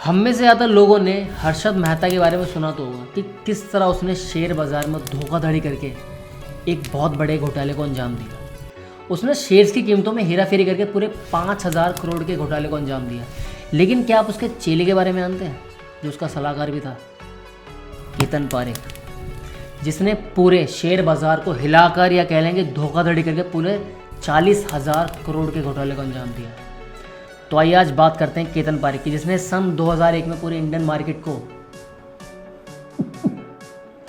हम में से ज़्यादा लोगों ने हर्षद मेहता के बारे में सुना तो होगा कि किस तरह उसने शेयर बाज़ार में धोखाधड़ी करके एक बहुत बड़े घोटाले को अंजाम दिया। उसने शेयर्स की कीमतों में हेराफेरी करके पूरे 5,000 करोड़ के घोटाले को अंजाम दिया। लेकिन क्या आप उसके चेले के बारे में जानते हैं, जो उसका सलाहकार भी था? केतन पारेख, जिसने पूरे शेयर बाज़ार को हिलाकर या कह लेंगे धोखाधड़ी करके पूरे 40,000 करोड़ के घोटाले को अंजाम दिया। तो आइए आज बात करते हैं केतन पारेख की, जिसने सन 2001 में पूरे इंडियन मार्केट को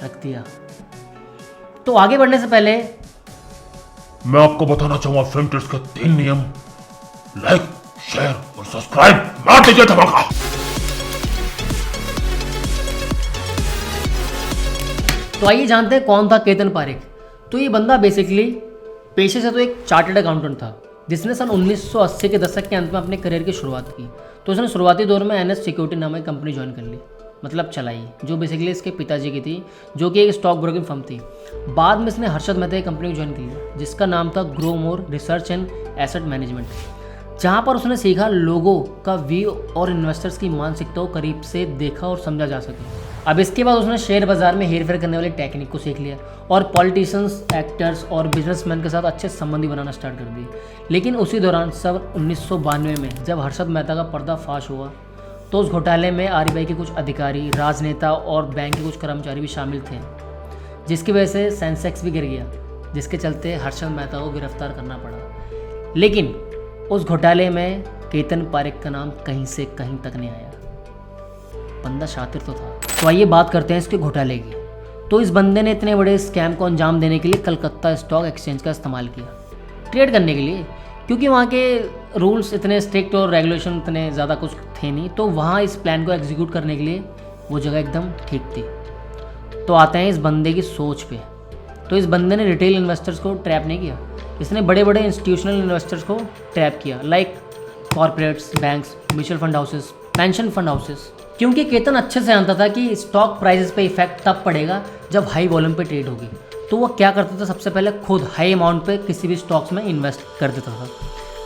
रख दिया। तो आगे बढ़ने से पहले मैं आपको बताना चाहूंगा फिल्म टिप्स के 3 नियम। लाइक, शेयर और सब्सक्राइब मार दीजिए धमाका। तो आइए जानते हैं कौन था केतन पारेख। तो ये बंदा बेसिकली पेशे से तो एक चार्टर्ड अकाउंटेंट था, जिसने सन 1980 के दशक के अंत में अपने करियर की शुरुआत की। तो उसने शुरुआती दौर में NS सिक्योरिटी नामक कंपनी ज्वाइन कर ली, मतलब चलाई, जो बेसिकली इसके पिताजी की थी, जो कि एक स्टॉक ब्रोकिंग फर्म थी। बाद में इसने हर्षद मेहता की कंपनी को ज्वाइन कर लिया, जिसका नाम था grow more research and asset management, जहाँ पर उसने सीखा लोगों का व्यू और इन्वेस्टर्स की मानसिकता को करीब से देखा और समझा जा सके। अब इसके बाद उसने शेयर बाजार में हेरफेर करने वाली टेक्निक को सीख लिया और पॉलिटिशियंस, एक्टर्स और बिजनेसमैन के साथ अच्छे संबंधी बनाना स्टार्ट कर दिए। लेकिन उसी दौरान सन 1992 में जब हर्षद मेहता का पर्दाफाश हुआ, तो उस घोटाले में RBI के कुछ अधिकारी, राजनेता और बैंक के कुछ कर्मचारी भी शामिल थे, जिसकी वजह से सेंसेक्स भी गिर गया, जिसके चलते हर्षद मेहता को गिरफ्तार करना पड़ा। लेकिन उस घोटाले में केतन पारेख का नाम कहीं से कहीं तक नहीं आया। बंदा शातिर तो था। तो आइए बात करते हैं इसके घोटाले की। तो इस बंदे ने इतने बड़े स्कैम को अंजाम देने के लिए कलकत्ता स्टॉक एक्सचेंज का इस्तेमाल किया, ट्रेड करने के लिए, क्योंकि वहाँ के रूल्स इतने स्ट्रिक्ट और रेगुलेशन इतने ज़्यादा कुछ थे नहीं। तो वहाँ इस प्लान को एग्जीक्यूट करने के लिए वो जगह एकदम ठीक थी। तो आते हैं इस बंदे की सोच पे। तो इस बंदे ने रिटेल इन्वेस्टर्स को ट्रैप नहीं किया, इसने बड़े बड़े इंस्टीट्यूशनल इन्वेस्टर्स को ट्रैप किया, like corporates, banks, mutual fund houses, pension fund houses. क्योंकि केतन अच्छे से जानता था कि स्टॉक प्राइसेस पे इफेक्ट तब पड़ेगा जब हाई वॉल्यूम पे ट्रेड होगी। तो वो क्या करता था, सबसे पहले खुद हाई अमाउंट पे किसी भी स्टॉक्स में इन्वेस्ट कर देता था।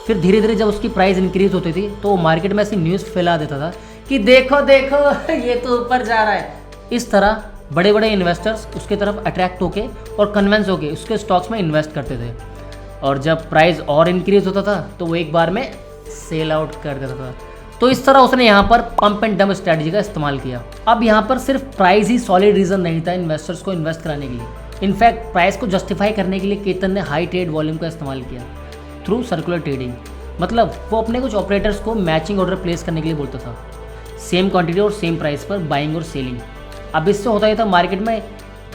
फिर धीरे धीरे जब उसकी प्राइस इंक्रीज होती थी तो वो मार्केट में ऐसी न्यूज़ फैला देता था कि देखो देखो ये तो ऊपर जा रहा है। इस तरह बड़े बड़े इन्वेस्टर्स उसकी तरफ अट्रैक्ट होके और कन्विंस होके उसके स्टॉक्स में इन्वेस्ट करते थे। और जब प्राइस और इंक्रीज होता था तो वो एक बार में सेल आउट कर देता था। तो इस तरह उसने यहाँ पर पंप एंड डंप स्ट्रेटजी का इस्तेमाल किया। अब यहाँ पर सिर्फ प्राइस ही सॉलिड रीज़न नहीं था इन्वेस्टर्स को इन्वेस्ट कराने के लिए। इनफैक्ट प्राइस को जस्टिफाई करने के लिए केतन ने हाई ट्रेड वॉल्यूम का इस्तेमाल किया थ्रू सर्कुलर ट्रेडिंग। मतलब वो अपने कुछ ऑपरेटर्स को मैचिंग ऑर्डर प्लेस करने के लिए बोलता था, सेम क्वांटिटी और सेम प्राइस पर बाइंग और सेलिंग। अब इससे होता ही था, मार्केट में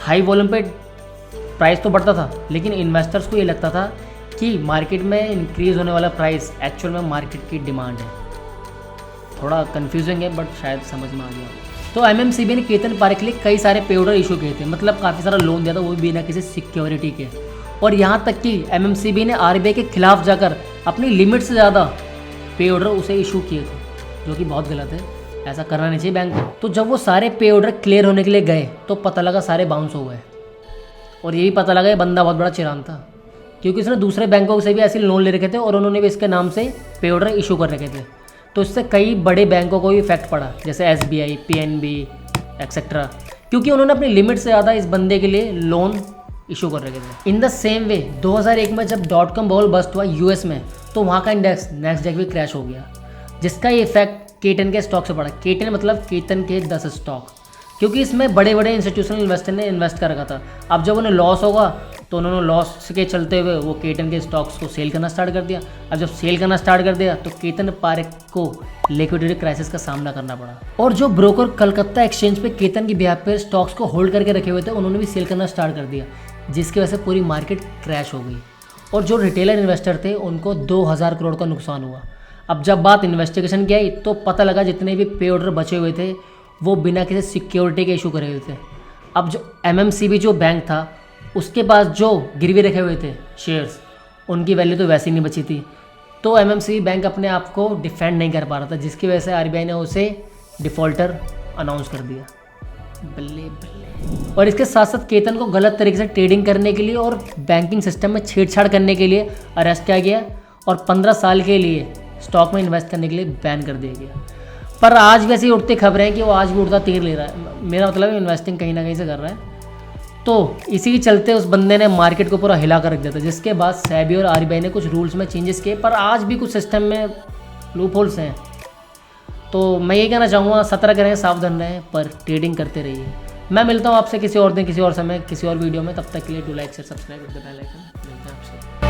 हाई वॉल्यूम पे प्राइस तो बढ़ता था, लेकिन इन्वेस्टर्स को ये लगता था कि मार्केट में इंक्रीज होने वाला प्राइस एक्चुअल में मार्केट की डिमांड है। थोड़ा कंफ्यूजिंग है बट शायद समझ में आ गया। तो MMCB ने केतन पारेख के लिए कई सारे पे ऑर्डर इशू किए थे, मतलब काफ़ी सारा लोन दिया था, वो भी बिना किसी सिक्योरिटी के। और यहाँ तक कि MMCB ने RBI के खिलाफ जाकर अपनी लिमिट से ज़्यादा पे ऑर्डर उसे इशू किए थे, जो कि बहुत गलत है, ऐसा करना नहीं चाहिए बैंक को। तो जब वो सारे पे ऑर्डर क्लियर होने के लिए गए तो पता लगा सारे बाउंस हो गए। और ये भी पता लगा ये बंदा बहुत बड़ा चिरान था, क्योंकि उसने दूसरे बैंकों से भी ऐसे लोन ले रखे थे और उन्होंने भी इसके नाम से पे ऑर्डर इशू कर रखे थे। तो इससे कई बड़े बैंकों को भी इफेक्ट पड़ा, जैसे SBI, PNB एक्सेट्रा, क्योंकि उन्होंने अपनी लिमिट से ज़्यादा इस बंदे के लिए लोन इशू कर रखे थे। इन द सेम वे 2001 में जब .com बबल बस्ट हुआ US में, तो वहाँ का इंडेक्स नैस्डैक भी क्रैश हो गया, जिसका ये इफेक्ट केतन के स्टॉक से पड़ा। केतन मतलब केतन के 10 स्टॉक, क्योंकि इसमें बड़े बड़े इंस्टीट्यूशनल इन्वेस्टर ने इन्वेस्ट कर रखा था। अब जब उन्हें लॉस होगा तो उन्होंने लॉस के चलते हुए वो केतन के स्टॉक्स को सेल करना स्टार्ट कर दिया। अब जब सेल करना स्टार्ट कर दिया तो केतन पारेख को लिक्विडिटी क्राइसिस का सामना करना पड़ा। और जो ब्रोकर कलकत्ता एक्सचेंज पे केतन की बिहाफ पे स्टॉक्स को होल्ड करके रखे हुए थे, उन्होंने भी सेल करना स्टार्ट कर दिया, जिसकी वजह से पूरी मार्केट क्रैश हो गई। और जो रिटेलर इन्वेस्टर थे उनको 2000 करोड़ का नुकसान हुआ। अब जब बात इन्वेस्टिगेशन की आई तो पता लगा जितने भी पे ऑर्डर बचे हुए थे वो बिना किसी सिक्योरिटी के इशू करे हुए थे। अब जो MMCB जो बैंक था उसके पास जो गिरवी रखे हुए थे शेयर्स, उनकी वैल्यू तो वैसे ही नहीं बची थी। तो MMCB बैंक अपने आप को डिफेंड नहीं कर पा रहा था, जिसकी वजह से RBI ने उसे डिफ़ॉल्टर अनाउंस कर दिया। बल्ले बल्ले। और इसके साथ साथ केतन को गलत तरीके से ट्रेडिंग करने के लिए और बैंकिंग सिस्टम में छेड़छाड़ करने के लिए अरेस्ट किया गया और 15 साल के लिए स्टॉक में इन्वेस्ट करने के लिए बैन कर दिया गया। पर आज भी ऐसी उठती खबरें हैं कि वो आज भी उड़ता तीर ले रहा है। मेरा मतलब है इन्वेस्टिंग कहीं ना कहीं से कर रहा है। तो इसी के चलते उस बंदे ने मार्केट को पूरा हिला कर रख दिया था, जिसके बाद सेबी और आरबीआई ने कुछ रूल्स में चेंजेस किए, पर आज भी कुछ सिस्टम में लूप होल्स हैं। तो मैं ये कहना चाहूँगा, सतर्क रहें, सावधान रहें, पर ट्रेडिंग करते रहिए। मैं मिलता हूँ आपसे किसी और दिन, किसी और समय, किसी और वीडियो में। तब तक के लिए do like share subscribe with the bell icon. मिलते हैं आपसे।